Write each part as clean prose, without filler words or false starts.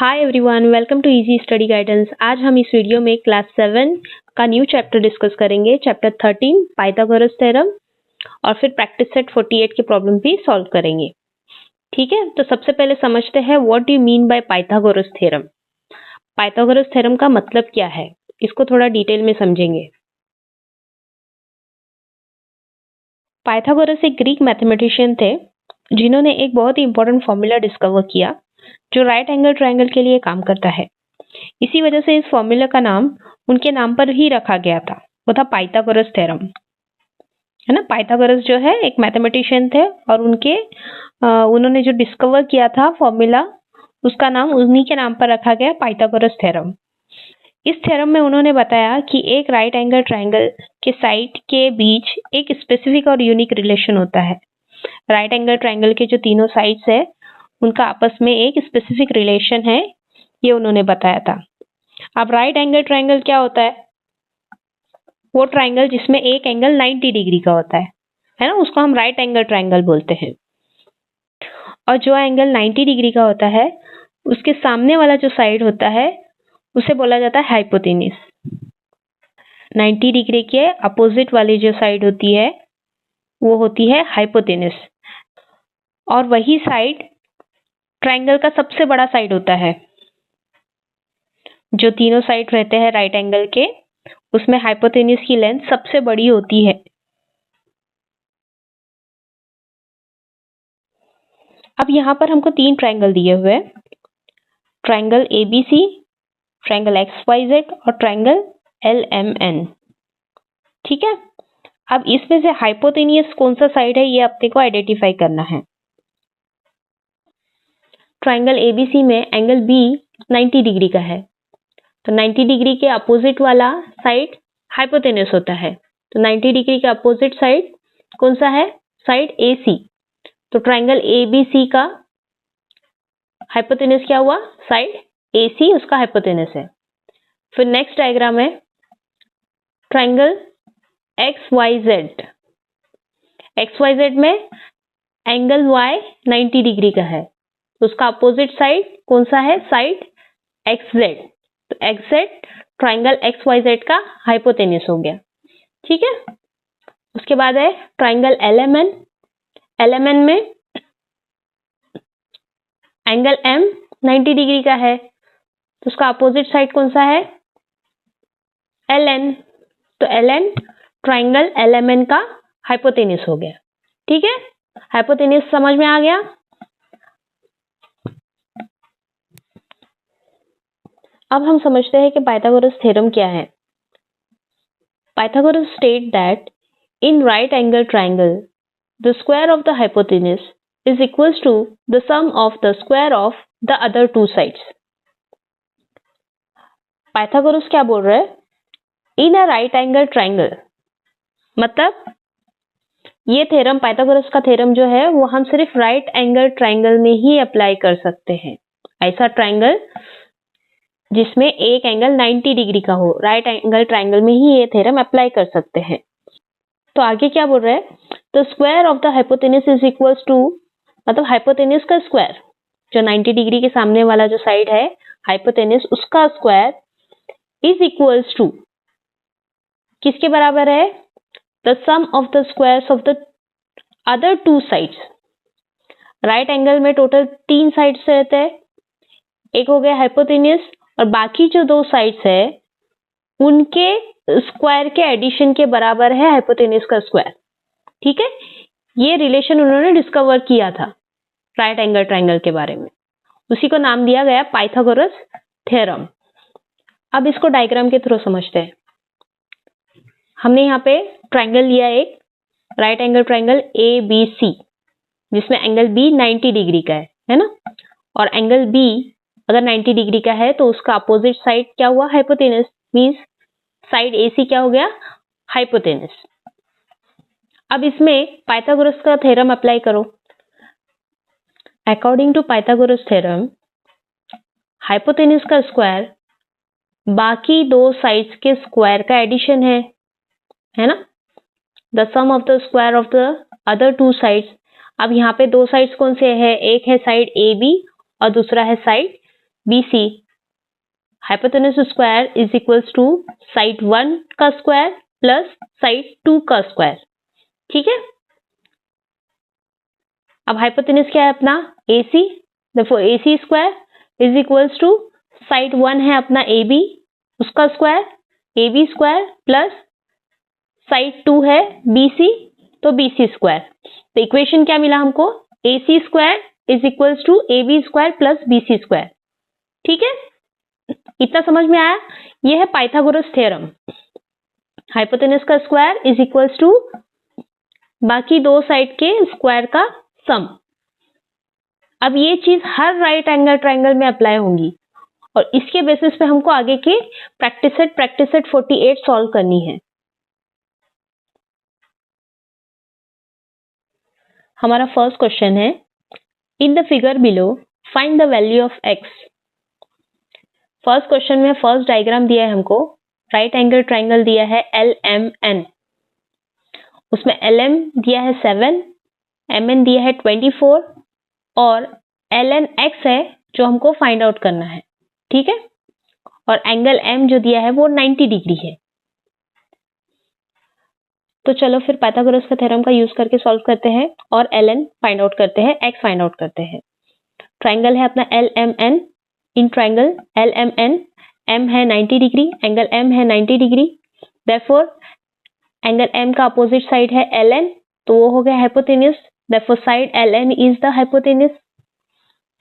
Hi everyone, welcome to easy study guidance. आज हम इस वीडियो में क्लास 7 का न्यू चैप्टर डिस्कस करेंगे, चैप्टर 13 पाइथागोरस थ्योरम, और फिर प्रैक्टिस सेट 48 के प्रॉब्लम भी सॉल्व करेंगे। ठीक है, तो सबसे पहले समझते हैं what do you mean by Pythagoras theorem. Pythagoras theorem का मतलब क्या है, इसको थोड़ा डिटेल में समझेंगे। पाइथागोरस एक ग्रीक मैथमेटिशियन थे जिन्होंने एक बहुत ही इंपॉर्टेंट फॉर्मूला डिस्कवर किया जो राइट एंगल ट्रायंगल के लिए काम करता है। इसी वजह से इस फॉर्मूला का नाम उनके नाम पर ही रखा गया था, वो था पाइथागोरस थ्योरम, है ना। पाइथागोरस जो है एक मैथमेटिशियन थे और उन्होंने जो डिस्कवर किया था फॉर्मूला, उसका नाम उन्हीं के नाम पर रखा गया, पाइथागोरस थ्योरम। इस थ्योरम में उन्होंने बताया कि एक राइट एंगल ट्रायंगल के साइड के बीच एक स्पेसिफिक और यूनिक रिलेशन होता है। राइट एंगल ट्रायंगल के जो तीनों साइड्स है उनका आपस में एक स्पेसिफिक रिलेशन है, ये उन्होंने बताया था। अब राइट एंगल ट्रायंगल क्या होता है? वो ट्रायंगल जिसमें एक एंगल 90 डिग्री का होता है ना, उसको हम राइट एंगल ट्रायंगल बोलते हैं। और जो एंगल 90 डिग्री का होता है उसके सामने वाला जो साइड होता है उसे बोला जाता है हाइपोटेन्यूज। 90 डिग्री के अपोजिट वाली जो साइड होती है वो होती है हाइपोटेन्यूज, और वही साइड ट्रायंगल का सबसे बड़ा साइड होता है। जो तीनों साइड रहते हैं राइट एंगल के, उसमें हाइपोटेन्यूज की लेंथ सबसे बड़ी होती है। अब यहाँ पर हमको तीन ट्रायंगल दिए हुए हैं, ट्रायंगल एबीसी, ट्रायंगल एक्सवाईजेड और ट्रायंगल एलएमएन। ठीक है, अब इसमें से हाइपोटेन्यूज कौन सा साइड है ये अपने को आइडेंटिफाई करना है। ट्रायंगल एबीसी में एंगल बी 90 डिग्री का है, तो 90 डिग्री के अपोजिट वाला साइड हाइपोटेन्यूज होता है। तो 90 डिग्री के अपोजिट साइड कौन सा है? Side AC. तो ट्रायंगल एबीसी का हाइपोटेन्यूज क्या हुआ? साइड एसी उसका हाइपोटेन्यूज है। फिर नेक्स्ट डायग्राम है ट्रायंगल एक्सवाईजेड। एक्सवाईजेड में एंगल वाई 90 डिग्री का है, तो उसका अपोजिट साइड कौन सा है? Side XZ. तो एक्सजेड ट्रायंगल एक्सवाईजेड का हाइपोटेन्यूज हो गया। ठीक है, उसके बाद है ट्रायंगल एलएमएन। एलएमएन में एंगल एम 90 डिग्री का है, तो उसका अपोजिट साइड कौन सा है? एलएन। तो एलएन ट्रायंगल एलएमएन का हाइपोटेन्यूज हो गया। ठीक है, हाइपोटेन्यूज समझ में आ गया। अब हम समझते हैं कि पाइथागोरस थ्योरम क्या है। Pythagoras state that in right angle triangle the square of the hypotenuse is equals to the sum of the square of the other two sides. Pythagoras क्या बोल रहे हैं? In a right angle triangle, मतलब ये theorem, Pythagoras का theorem जो है वो हम सिर्फ राइट एंगल ट्रायंगल में ही अप्लाई कर सकते हैं। ऐसा ट्रायंगल जिसमें एक एंगल 90 डिग्री का हो, राइट एंगल ट्रायंगल में ही ये थ्योरम अप्लाई कर सकते हैं। तो आगे क्या बोल रहे हैं? The square of the hypotenuse is equals to, मतलब हाइपोटेन्यूज का स्क्वायर, जो 90 डिग्री के सामने वाला जो साइड है हाइपोटेन्यूज, उसका स्क्वायर इज इक्वल्स टू किसके बराबर है? The sum of the squares of the other two sides. Right angle में टोटल 3 साइड्स रहते हैं, एक हो गया हाइपोटेन्यूज, और बाकी जो 2 साइड्स है उनके स्क्वायर के एडिशन के बराबर है हाइपोटेन्यूज का स्क्वायर। ठीक है, ये रिलेशन उन्होंने डिस्कवर किया था राइट एंगल ट्रायंगल के बारे में, उसी को नाम दिया गया पाइथागोरस थ्योरम। अब इसको डायग्राम के थ्रू समझते हैं। हमने यहाँ पे ट्रायंगल लिया एक, right angle triangle A B C, जिसमें एंगल बी 90 डिग्री का है ना। और एंगल बी अगर 90 डिग्री का है तो उसका अपोजिट साइड क्या हुआ? हाइपोटेन्यूज, मींस साइड एसी क्या हो गया? हाइपोटेन्यूज। अब इसमें पाइथागोरस का थ्योरम अप्लाई करो। According to Pythagoras theorem, hypotenuse का स्क्वायर बाकी 2 साइड्स के स्क्वायर का एडिशन है ना। The sum of the square of the other two sides. अब यहाँ पे 2 साइड्स कौन से है? एक है साइड ए बी और दूसरा है side BC, hypotenuse square is equals to side 1 का स्क्वायर प्लस साइड 2 का स्क्वायर। ठीक है, अब हाइपोटेनस क्या है अपना AC, therefore AC square is equals to side 1 है अपना AB, उसका square AB square plus side 2 है BC, तो BC स्क्वायर। तो इक्वेशन क्या मिला हमको, AC square is equals to AB square plus BC square. ठीक है, इतना समझ में आया। यह है पाइथागोरस थ्योरम, हाइपोटेनस का स्क्वायर इज इक्वल्स टू बाकी दो साइड के स्क्वायर का सम। अब ये चीज हर राइट एंगल ट्रायंगल में अप्लाई होंगी और इसके बेसिस पे हमको आगे के प्रैक्टिस सेट 48 सॉल्व करनी है। हमारा फर्स्ट क्वेश्चन है, in the figure below find the value of x। First question में फर्स्ट डायग्राम दिया है हमको, राइट एंगल ट्रायंगल दिया है LMN, उसमें LM दिया है 7, MN दिया है 24 और LNX है जो हमको फाइंड आउट करना है। ठीक है, और एंगल M जो दिया है वो 90 डिग्री है। तो चलो फिर पाइथागोरस का थ्योरम का यूज करके सॉल्व करते हैं और LN फाइंड आउट करते हैं, X फाइंड आउट करते हैं। ट्रायंगल है अपना LMN, in triangle LMN M है 90 डिग्री, एंगल M है 90 डिग्री, देयरफॉर एंगल M का अपोजिट साइड है LN, तो वो हो गया hypotenuse, therefore side LN is the hypotenuse,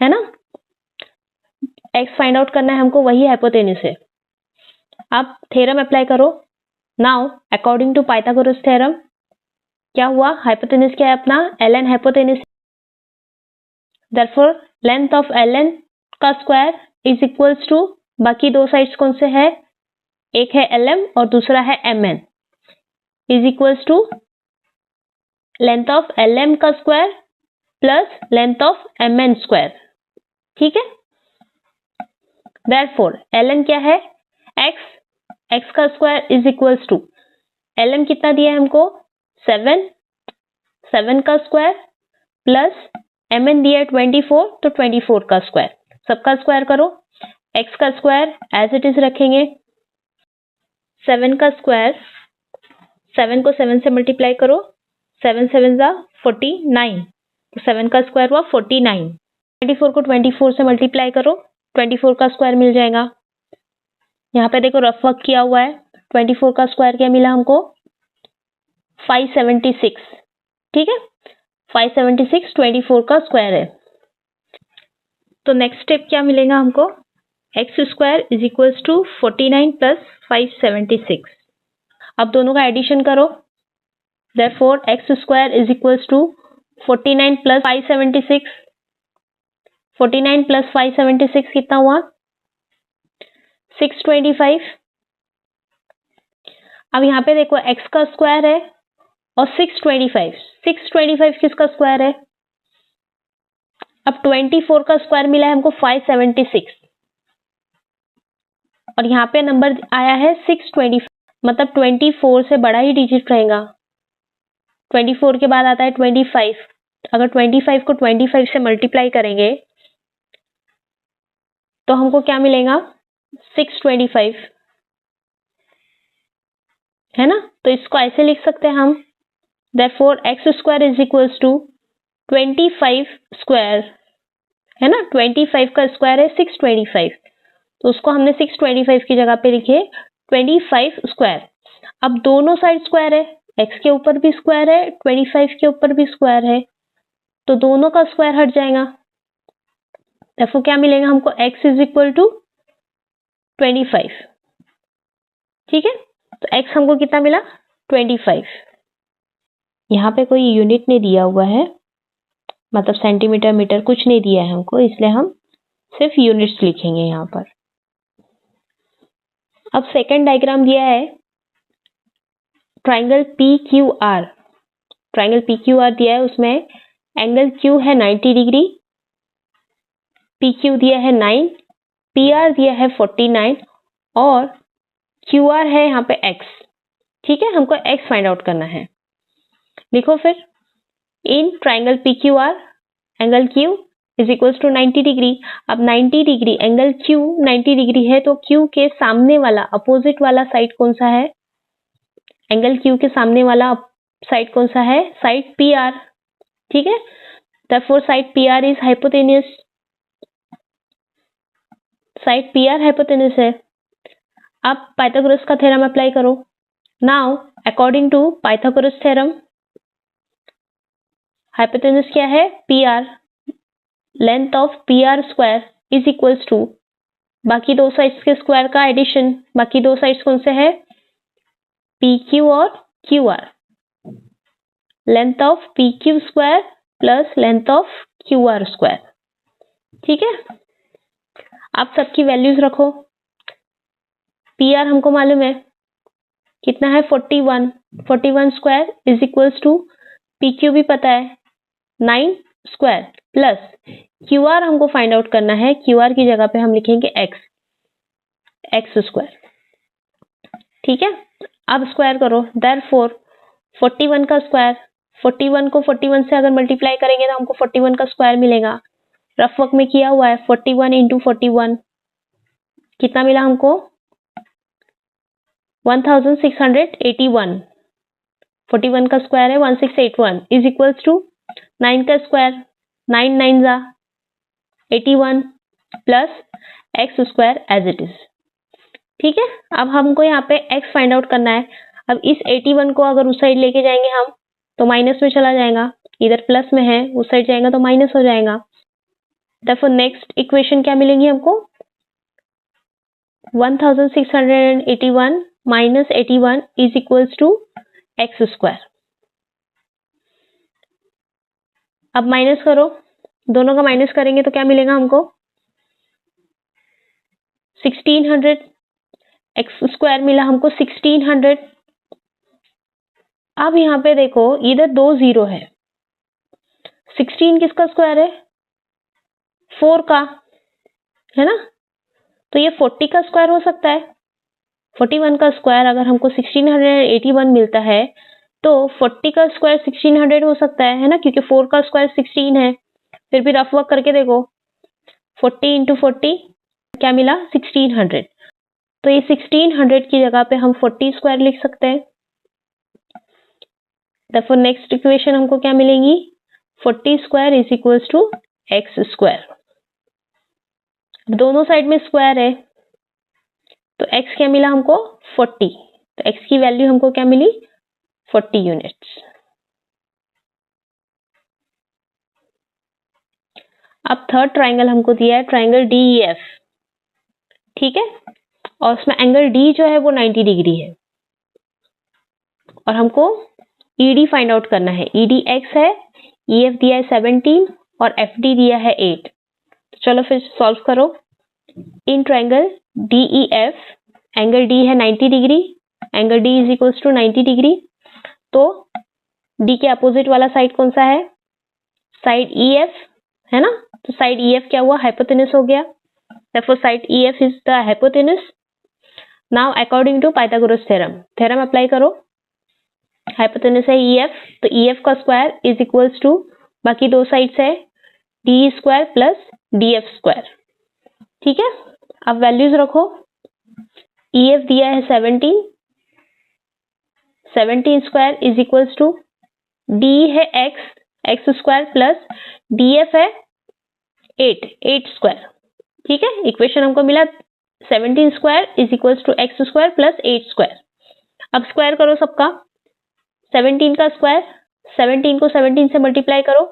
है ना। X फाइंड आउट करना है हमको, वही हाइपोटेन्यूज है। अब थ्योरम अप्लाई करो। Now according to Pythagoras theorem क्या हुआ, हाइपोटेन्यूज क्या है अपना LN hypotenuse, therefore length of LN का स्क्वायर इज इक्वल्स टू बाकी दो साइड्स कौन से है, एक है LM और दूसरा है MN, is equals to length of LM का square plus length of MN square. ठीक है, देयरफॉर LN क्या है x का square is equals to LM कितना दिया है हमको 7 का स्क्वायर प्लस MN दिया है 24, तो 24 का स्क्वायर, सबका स्क्वायर करो। x का स्क्वायर एज इट इज रखेंगे, 7 का स्क्वायर, 7 को 7 से मल्टीप्लाई करो, 7 7 जा 49, तो 7 का स्क्वायर हुआ 49। 24 को 24 से मल्टीप्लाई करो, 24 का स्क्वायर मिल जाएगा। यहाँ पे देखो रफ वर्क किया हुआ है, 24 का स्क्वायर क्या मिला हमको 576। ठीक है, 576 24 का स्क्वायर है। तो नेक्स्ट स्टेप क्या मिलेगा हमको, x square is equals to 49 plus 576। अब दोनों का एडिशन करो, therefore x square is equals to 49 plus 576, 49 plus 576 कितना हुआ 625। अब यहाँ पे देखो x का स्क्वायर है और 625 किसका स्क्वायर है, अब 24 का स्क्वायर मिला है हमको 576 और यहाँ पे नंबर आया है 625, मतलब 24 से बड़ा ही डिजिट रहेगा। 24 के बाद आता है 25, अगर 25 को 25 से मल्टीप्लाई करेंगे तो हमको क्या मिलेगा 625, है ना। तो इसको ऐसे लिख सकते हैं हम, therefore x square is equals to 25 square, है ना, 25 का स्क्वायर है 625, तो उसको हमने 625 की जगह पे लिखे 25 स्क्वायर। अब दोनों साइड स्क्वायर है, x के ऊपर भी स्क्वायर है 25 के ऊपर भी स्क्वायर है, तो दोनों का स्क्वायर हट जाएगा, देयरफॉर क्या मिलेगा हमको x इज इक्वल टू 25। ठीक है, तो x हमको कितना मिला 25। यहाँ पे कोई यूनिट नहीं दिया हुआ है, मतलब सेंटीमीटर मीटर कुछ नहीं दिया है हमको, इसलिए हम सिर्फ यूनिट्स लिखेंगे यहाँ पर। अब सेकंड डायग्राम दिया है ट्राइंगल PQR, ट्राइंगल PQR दिया है, उसमें एंगल Q है 90 डिग्री, PQ दिया है 9, PR दिया है 49 और QR है यहाँ पे X। ठीक है, हमको X फाइंड आउट करना है। लिखो फिर, in triangle PQR angle Q is equals to 90 degree. अब 90 डिग्री एंगल Q 90 डिग्री है, तो Q के सामने वाला अपोजिट वाला साइड कौन सा है? एंगल Q के सामने वाला साइड कौन सा है? Side PR। ठीक है, therefore side PR is hypotenuse. Side PR hypotenuse है। अब पाइथागोरस का थ्योरम अप्लाई करो। Now according to Pythagoras theorem, hypotenuse क्या है? PR। Length of PR square is equals to बाकी दो साइड्स के स्क्वायर का एडिशन। बाकी दो साइड्स कौन से है? PQ और QR। Length of PQ square plus length of QR square. ठीक है, आप सबकी वैल्यूज रखो। PR हमको मालूम है कितना है? 41। 41 square is equals to PQ भी पता है 9 स्क्वायर प्लस QR हमको फाइंड आउट करना है। QR की जगह पे हम लिखेंगे x स्क्वायर। ठीक है, अब स्क्वायर करो। देयरफॉर 41 का स्क्वायर, 41 को 41 से अगर मल्टीप्लाई करेंगे तो हमको 41 का स्क्वायर मिलेगा। रफ वर्क में किया हुआ है 41 इंटू 41 कितना मिला हमको? 1681। 41 का स्क्वायर है 1681 इज इक्वल्स टू 9 का स्क्वायर, 9 9 जा 81 plus x square as it is. ठीक है, अब हमको यहाँ पे x फाइंड आउट करना है। अब इस 81 को अगर उस साइड लेके जाएंगे हम तो माइनस में चला जाएगा, इधर प्लस में है, उस साइड जाएगा तो माइनस हो जाएगा। therefore नेक्स्ट इक्वेशन क्या मिलेगी हमको? 1681 minus 81 is equals to x square. अब माइनस करो, दोनों का माइनस करेंगे तो क्या मिलेगा हमको? 1600। x स्क्वायर मिला हमको 1600। अब यहाँ पे देखो इधर दो जीरो है। 16 किसका स्क्वायर है? 4 का, है ना? तो ये 40 का स्क्वायर हो सकता है। 41 का स्क्वायर अगर हमको 1681 मिलता है तो 40 का स्क्वायर 1600 हो सकता है ना? क्योंकि 4 का स्क्वायर 16 है। फिर भी रफ वर्क करके देखो, 40 इंटू 40 क्या मिला? 1600। तो ये 1600 की जगह पे हम 40 स्क्वायर लिख सकते हैं। therefore नेक्स्ट इक्वेशन हमको क्या मिलेगी? 40 square is equals to x square. दोनों साइड में स्क्वायर है तो x क्या मिला हमको? 40। तो x की वैल्यू हमको क्या मिली? 40 यूनिट्स। अब थर्ड ट्राइंगल हमको दिया है, ट्राइंगल DEF। ठीक है, और उसमें एंगल D जो है वो 90 डिग्री है और हमको ED फाइंड आउट करना है। ED x है, EF दिया है 17 और FD दिया है 8। तो चलो फिर सॉल्व करो। In triangle DEF angle D है 90 degree, angle D is equals to 90 degree. तो D के अपोजिट वाला साइड कौन सा है? साइड EF, है ना? तो साइड EF क्या हुआ? हाइपोटेन्यूस हो गया। therefore side EF is the hypotenuse. Now according to Pythagoras theorem apply करो। हाइपोटेन्यूस है EF, तो EF का स्क्वायर इज इक्वल्स टू बाकी दो साइड्स है D square plus DF square. ठीक है, अब वैल्यूज रखो। EF दिया है 17, 17 square is equals to D है x स्क्वायर प्लस DF है 8 स्क्वायर। ठीक है, इक्वेशन हमको मिला 17 square is equals to x square plus 8 square. अब स्क्वायर करो सबका। 17 का स्क्वायर, 17 को 17 से मल्टीप्लाई करो।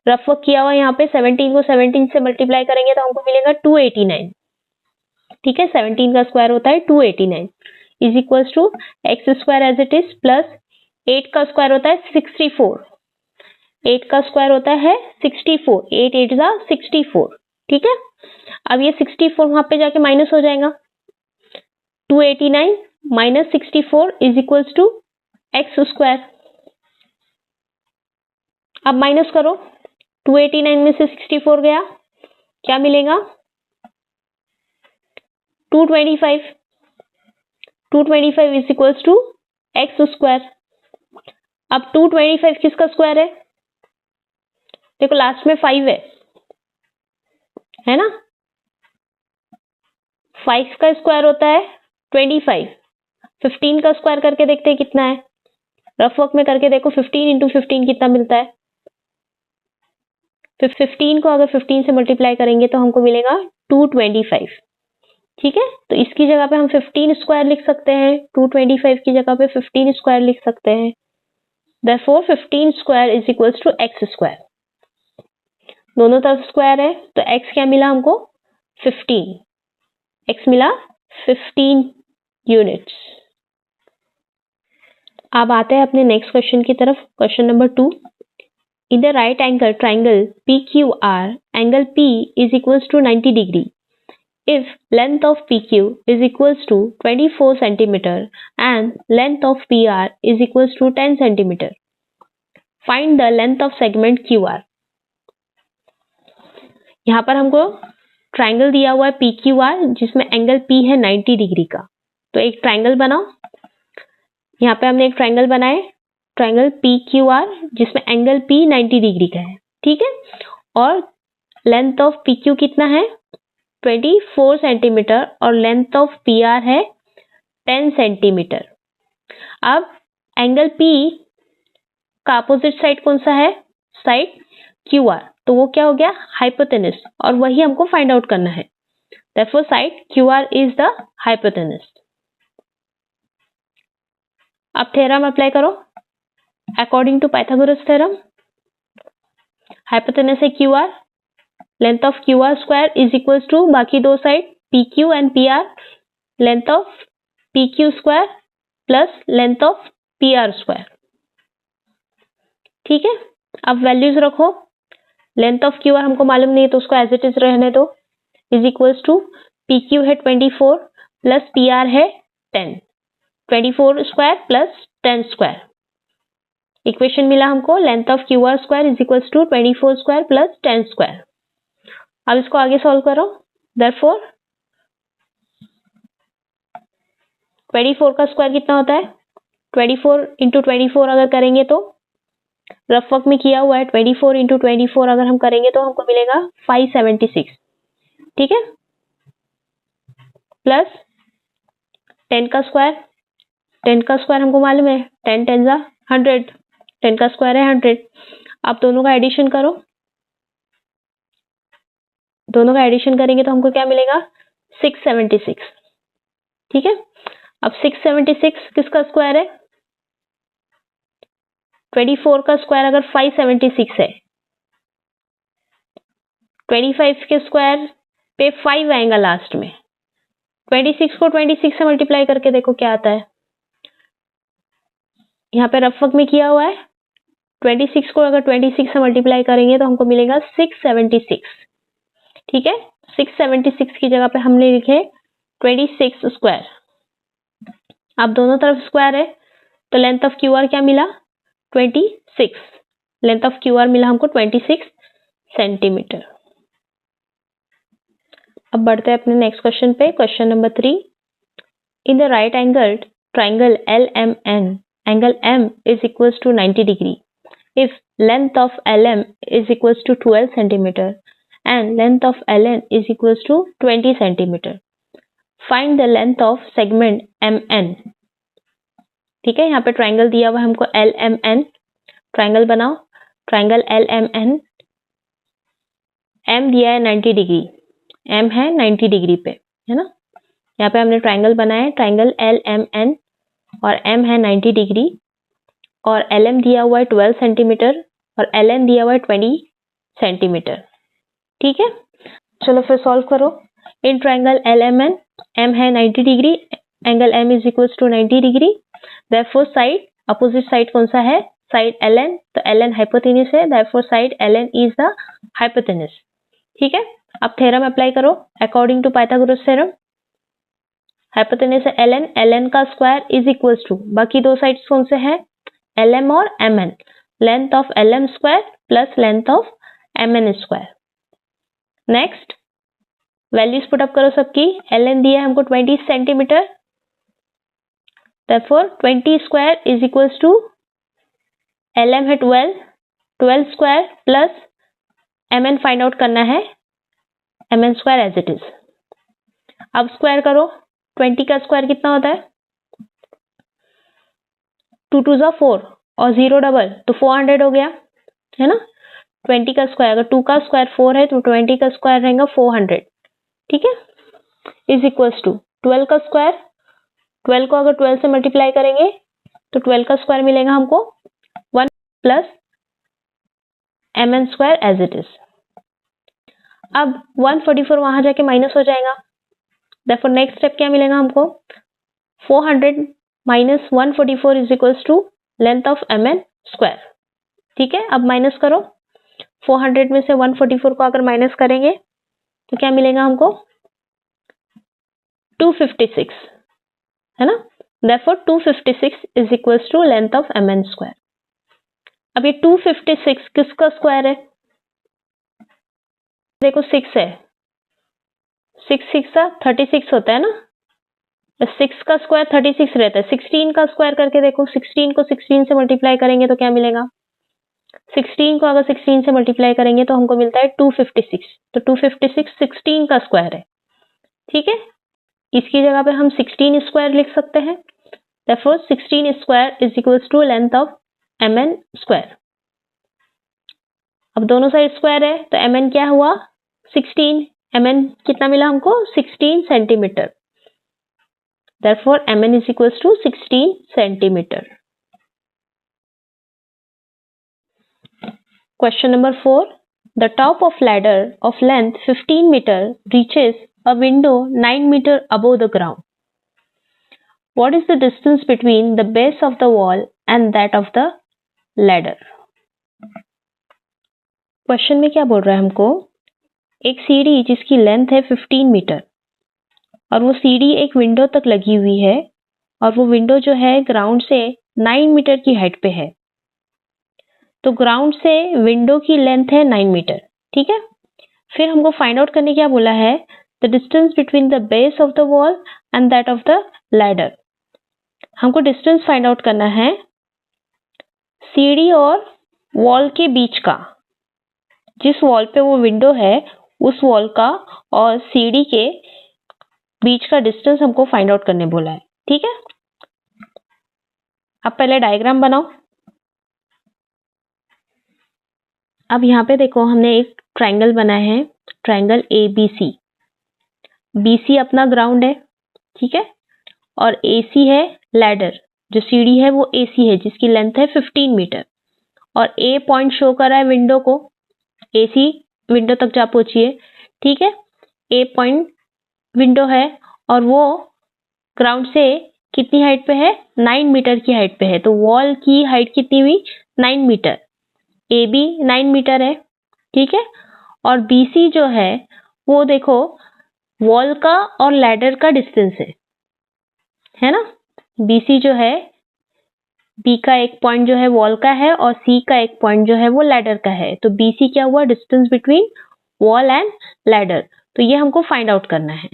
रफ वर्क किया हुआ यहाँ पे 17 को 17 से मल्टीप्लाई करेंगे तो हमको मिलेगा 289। ठीक है, 17 का स्क्वायर होता है 289 is equals to x square as it is plus 8 का स्क्वायर होता है 64। 8 का स्क्वायर होता है 64, 8 8 जा 64। ठीक है, अब ये 64 वहां पे जाके माइनस हो जाएगा। 289 minus 64 is equals to x square. अब माइनस करो, 289 में से 64 गया, क्या मिलेगा? 225। 225 is equals to x square. अब 225 किसका स्क्वायर है? देखो लास्ट में 5 है ना। 5 का स्क्वायर होता है 25। 15 का स्क्वायर करके देखते हैं कितना है। रफ वर्क में करके देखो 15 इंटू 15 कितना मिलता है। 15 को अगर 15 से मल्टीप्लाई करेंगे तो हमको मिलेगा 225। ठीक है, तो इसकी जगह पे हम 15 स्क्वायर लिख सकते हैं, 225 की जगह पे 15 स्क्वायर लिख सकते हैं। Therefore 15 square is equals to x square. दोनों तरफ स्क्वायर है तो x क्या मिला हमको 15। x मिला 15 यूनिट्स। अब आते हैं अपने नेक्स्ट क्वेश्चन की तरफ। Question number 2, in the right angle triangle PQR, angle P is equals to 90 degree. If length of PQ is equals to 24 centimeter and length of PR is equals to 10 centimeter, find the length of segment QR. यहाँ पर हमको triangle दिया हुआ है PQR जिसमें angle P है 90 degree का। तो एक ट्राइंगल बनाओ। यहाँ पे हमने एक ट्राइंगल बनाए, ट्राइंगल PQR जिसमें एंगल P 90 डिग्री का है। ठीक है, और लेंथ ऑफ PQ कितना है 24 सेंटीमीटर और लेंथ ऑफ PR है 10 सेंटीमीटर। अब एंगल P का अपोजिट साइड कौन सा है, साइड QR, तो वो क्या हो गया हाइपोटेनस, और वही हमको फाइंड आउट करना है। Therefore side QR is the hypotenuse. अब थ्योरम अप्लाई करो। According to Pythagoras theorem, hypotenuse है QR, length of QR square is equals to बाकी दो side PQ and PR, length of PQ square plus length of PR square. ठीक है, अब values रखो। Length of QR हमको मालूम नहीं है तो उसको एज इट इज रहने दो, इज इक्वल्स टू PQ है 24 प्लस PR है 10, 24 स्क्वायर प्लस 10 स्क्वायर। इक्वेशन मिला हमको length of QR square is equals to 24 square plus 10 square. अब इसको आगे सॉल्व करो। Therefore 24 का स्क्वायर कितना होता है 24 इंटू 24 अगर करेंगे तो रफ वर्क में किया हुआ है 24 इंटू 24 अगर हम करेंगे तो हमको मिलेगा 576। ठीक है, प्लस 10 का स्क्वायर, 10 का स्क्वायर हमको मालूम है 10 10 जा 100, 10 का स्क्वायर है 100। आप दोनों का एडिशन करो, दोनों का एडिशन करेंगे तो हमको क्या मिलेगा 676। ठीक है, अब 676 किसका स्क्वायर है 24 का स्क्वायर अगर 576 है, 25 के स्क्वायर पे 5 आएगा लास्ट में। 26 को 26 से मल्टीप्लाई करके देखो क्या आता है। यहाँ पे रफ वर्क में किया हुआ है 26 को अगर 26 से मल्टीप्लाई करेंगे तो हमको मिलेगा 676। ठीक है, 676 की जगह पे हमने लिखे 26 स्क्वायर। अब दोनों तरफ स्क्वायर है तो लेंथ ऑफ QR क्या मिला 26, लेंथ ऑफ QR मिला हमको 26 सेंटीमीटर। अब बढ़ते हैं अपने नेक्स्ट क्वेश्चन पे। Question number 3, in the right angle triangle LMN, angle M is equals to 90 degree. If length of LM is equals to 12 centimeter and length of LN is equals to 20 centimeter, find the length of segment MN. ठीक है, यहाँ पे triangle दिया हुआ है हमको LMN, triangle बनाओ। Triangle LMN, M दिया है 90 डिग्री, M है 90 डिग्री पे, है ना। यहाँ पे हमने ट्राइंगल बनाया है ट्राइंगल LMN और M है 90 डिग्री और LM दिया हुआ है 12 सेंटीमीटर और LN दिया हुआ है 20 सेंटीमीटर। ठीक है, चलो फिर सॉल्व करो। इन ट्राइंगल LMN, M है 90 degree, angle M is equals to 90 degree. Therefore side opposite side कौन सा है साइड LN, तो LN हाइपोटेनस है। Therefore side LN is the hypotenuse. ठीक है, अब थ्योरम अप्लाई करो according to Pythagoras theorem. Hypotenuse है LN, LN का स्क्वायर इज इक्वल्स टू बाकी दो साइड्स कौन से हैं LM और MN, length of LM square plus length of MN square. Next values put up करो सबकी। LN दिया है हमको 20 centimetre, therefore 20 square is equals to LM है 12 square plus mn find out करना है, mn square as it is. अब square करो, 20 का स्क्वायर कितना होता है? 2 2 जा 4 और 0 डबल तो 400 हो गया, है ना। 20 का स्क्वायर, अगर 2 का स्क्वायर 4 है तो 20 का स्क्वायर रहेगा 400, ठीक है। इज इक्वल्स टू 12 का स्क्वायर, 12 को अगर 12 से मल्टीप्लाई करेंगे तो 12 का स्क्वायर मिलेगा हमको 1 plus mn square as it is. अब 144 वहां जाके माइनस हो जाएगा, देयरफॉर नेक्स्ट स्टेप क्या मिलेगा हमको? 400 minus 144 is equals to length of mn square, ठीक है। अब माइनस करो, 400 में से 144 को अगर माइनस करेंगे तो क्या मिलेगा हमको? 256, है ना। Therefore 256 is equals to length of mn square। अब ये 256 किसका स्क्वायर है? देखो 6 है, 6 6 36 होता है ना, 6 का स्क्वायर 36 रहता है। 16 का स्क्वायर करके देखो, 16 को 16 से मल्टीप्लाई करेंगे तो क्या मिलेगा? 16 को अगर 16 से मल्टीप्लाई करेंगे तो हमको मिलता है 256, तो 256 16 का स्क्वायर है, ठीक है। इसकी जगह पे हम 16 स्क्वायर लिख सकते हैं, therefore 16 square is equals to length of mn square. अब दोनों साइड स्क्वायर है तो mn क्या हुआ? 16, mn कितना मिला हमको? 16 centimetre, therefore mn is equals to 16 centimetre. Question number 4, the top of ladder of length 15 metre reaches a window 9 meter above the ground. What is the distance between the base of the wall and that of the ladder? Question में क्या बोल रहा है हमको? एक सीढ़ी जिसकी length है 15 मीटर और वो सीढ़ी एक विंडो तक लगी हुई है और वो विंडो जो है ग्राउंड से 9 मीटर की हाइट पे है। तो ग्राउंड से विंडो की लेंथ है 9 मीटर, ठीक है। फिर हमको फाइंड आउट करने क्या बोला है? The distance between the base of the wall and that of the ladder। हमको डिस्टेंस फाइंड आउट करना है सीढ़ी और वॉल के बीच का, जिस वॉल पे वो विंडो है उस वॉल का और सीढ़ी के बीच का डिस्टेंस हमको फाइंड आउट करने बोला है, ठीक है। अब पहले डायग्राम बनाओ। अब यहाँ पे देखो हमने एक ट्राइंगल बनाया है, ट्राइंगल ABC। BC अपना ग्राउंड है, ठीक है, और AC है लैडर, जो सीढ़ी है वो AC है जिसकी लेंथ है 15 मीटर और A पॉइंट शो कर रहा है विंडो को, AC विंडो तक जा पहुंचिए, ठीक है। A पॉइंट विंडो है और वो ग्राउंड से कितनी हाइट पे है? 9 मीटर की हाइट पे है। तो वॉल की हाइट कितनी हुई? 9 मीटर। AB 9 मीटर है, ठीक है। और BC जो है वो देखो वॉल का और लैडर का डिस्टेंस है ना। BC जो है, B का एक पॉइंट जो है वॉल का है और C का एक पॉइंट जो है वो लैडर का है। तो BC क्या हुआ? Distance between wall and ladder. तो ये हमको फाइंड आउट करना है,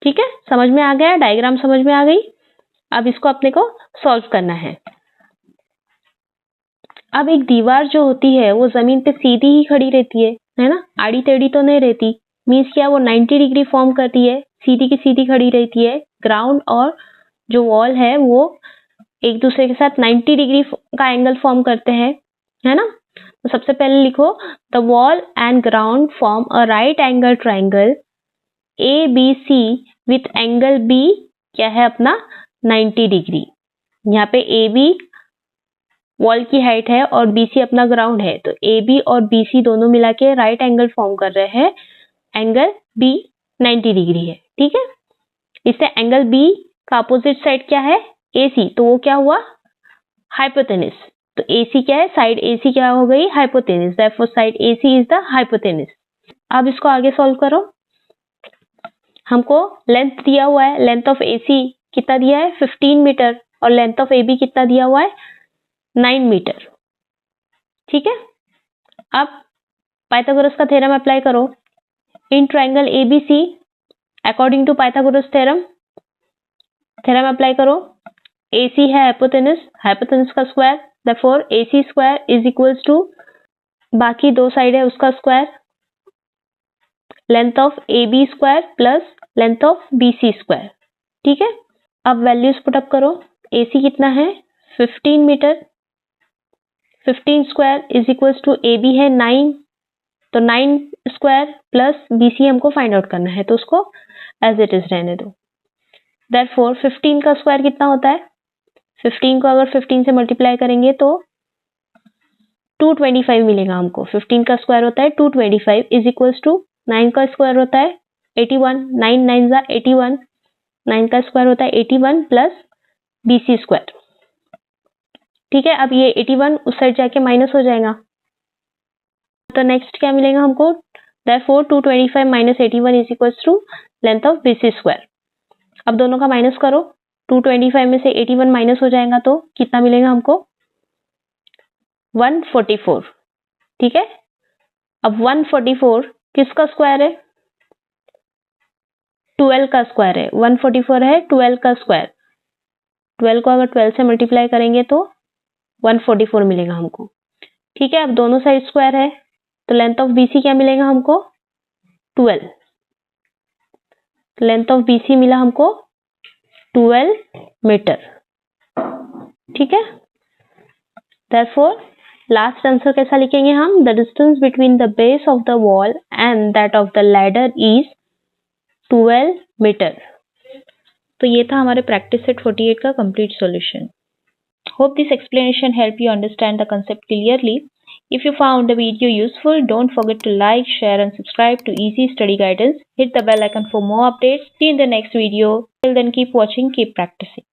ठीक है। समझ में आ गया? डायग्राम समझ में आ गई? अब इसको अपने को सॉल्व करना है। अब एक दीवार जो होती है वो जमीन पे सीधी ही खड़ी रहती है ना, आड़ी टेढ़ी तो नहीं रहती। मीन्स क्या, वो 90 डिग्री फॉर्म करती है, सीधी की सीधी खड़ी रहती है। ग्राउंड और जो वॉल है वो एक दूसरे के साथ 90 डिग्री का एंगल फॉर्म करते हैं, है ना। तो सबसे पहले लिखो, the wall and ground form a right angle triangle ABC with angle B क्या है अपना? 90 डिग्री। यहाँ पे AB वॉल की हाइट है और BC अपना ग्राउंड है, तो AB और BC दोनों मिला के राइट एंगल फॉर्म कर रहे हैं। एंगल B 90 डिग्री है, ठीक है। इससे एंगल B का अपोजिट साइड क्या है? AC, तो वो क्या हुआ? हाइपोटेनस। तो AC क्या है? साइड AC क्या हो गई? Hypotenuse. Therefore side AC is the hypotenuse. अब इसको आगे सॉल्व करो। हमको लेंथ दिया हुआ है, लेंथ ऑफ AC कितना दिया है? 15 मीटर और लेंथ ऑफ AB कितना दिया हुआ है? 9 मीटर, ठीक है। अब पाइथागोरस का थ्योरम अप्लाई करो। In triangle ABC according to Pythagoras theorem apply करो। AC है हाइपोटेनस, हाइपोटेनस का square, therefore AC square is equals to बाकी दो साइड है उसका square, length of AB square plus length of BC square. ठीक है, अब वैल्यूज पुटअप करो। AC कितना है 15 metre, 15 square is equals to AB है 9, तो 9 स्क्वायर प्लस BC हमको फाइंड आउट करना है, तो उसको एज इट इज रहने दो। देयरफॉर 15 का स्क्वायर कितना होता है, 15 को अगर 15 से मल्टीप्लाई करेंगे तो 225 मिलेगा हमको। 15 का स्क्वायर होता है 225 इज इक्वल्स टू 9 का स्क्वायर होता है 81, 9 9 जा 81, 9 का स्क्वायर होता है 81 प्लस BC स्क्वायर। ठीक है, अब ये 81 उस साइड जाके माइनस हो जाएगा, तो नेक्स्ट क्या मिलेगा हमको, therefore 225 minus 81 is equals to length of BC square. अब दोनों का माइनस करो, 225 में से 81 माइनस हो जाएगा तो कितना मिलेगा हमको 144। ठीक है, अब 144 किसका स्क्वायर है, 12 का स्क्वायर है। 144 है 12 का स्क्वायर, 12 को अगर 12 से मल्टीप्लाई करेंगे तो 144 मिलेगा हमको। ठीक है, अब दोनों साइड स्क्वायर है तो लेंथ ऑफ BC क्या मिलेगा हमको 12, लेंथ ऑफ BC मिला हमको 12 मीटर। ठीक है, देयरफॉर लास्ट आंसर कैसा लिखेंगे हम, the distance between the base of the wall and that of the ladder is 12 metre. तो ये था हमारे प्रैक्टिस सेट 48 का complete solution. Hope this explanation help you understand the concept clearly. If you found the video useful, don't forget to like, share and subscribe to Easy Study Guidance. Hit the bell icon for more updates. See you in the next video. Till then, keep watching, keep practicing.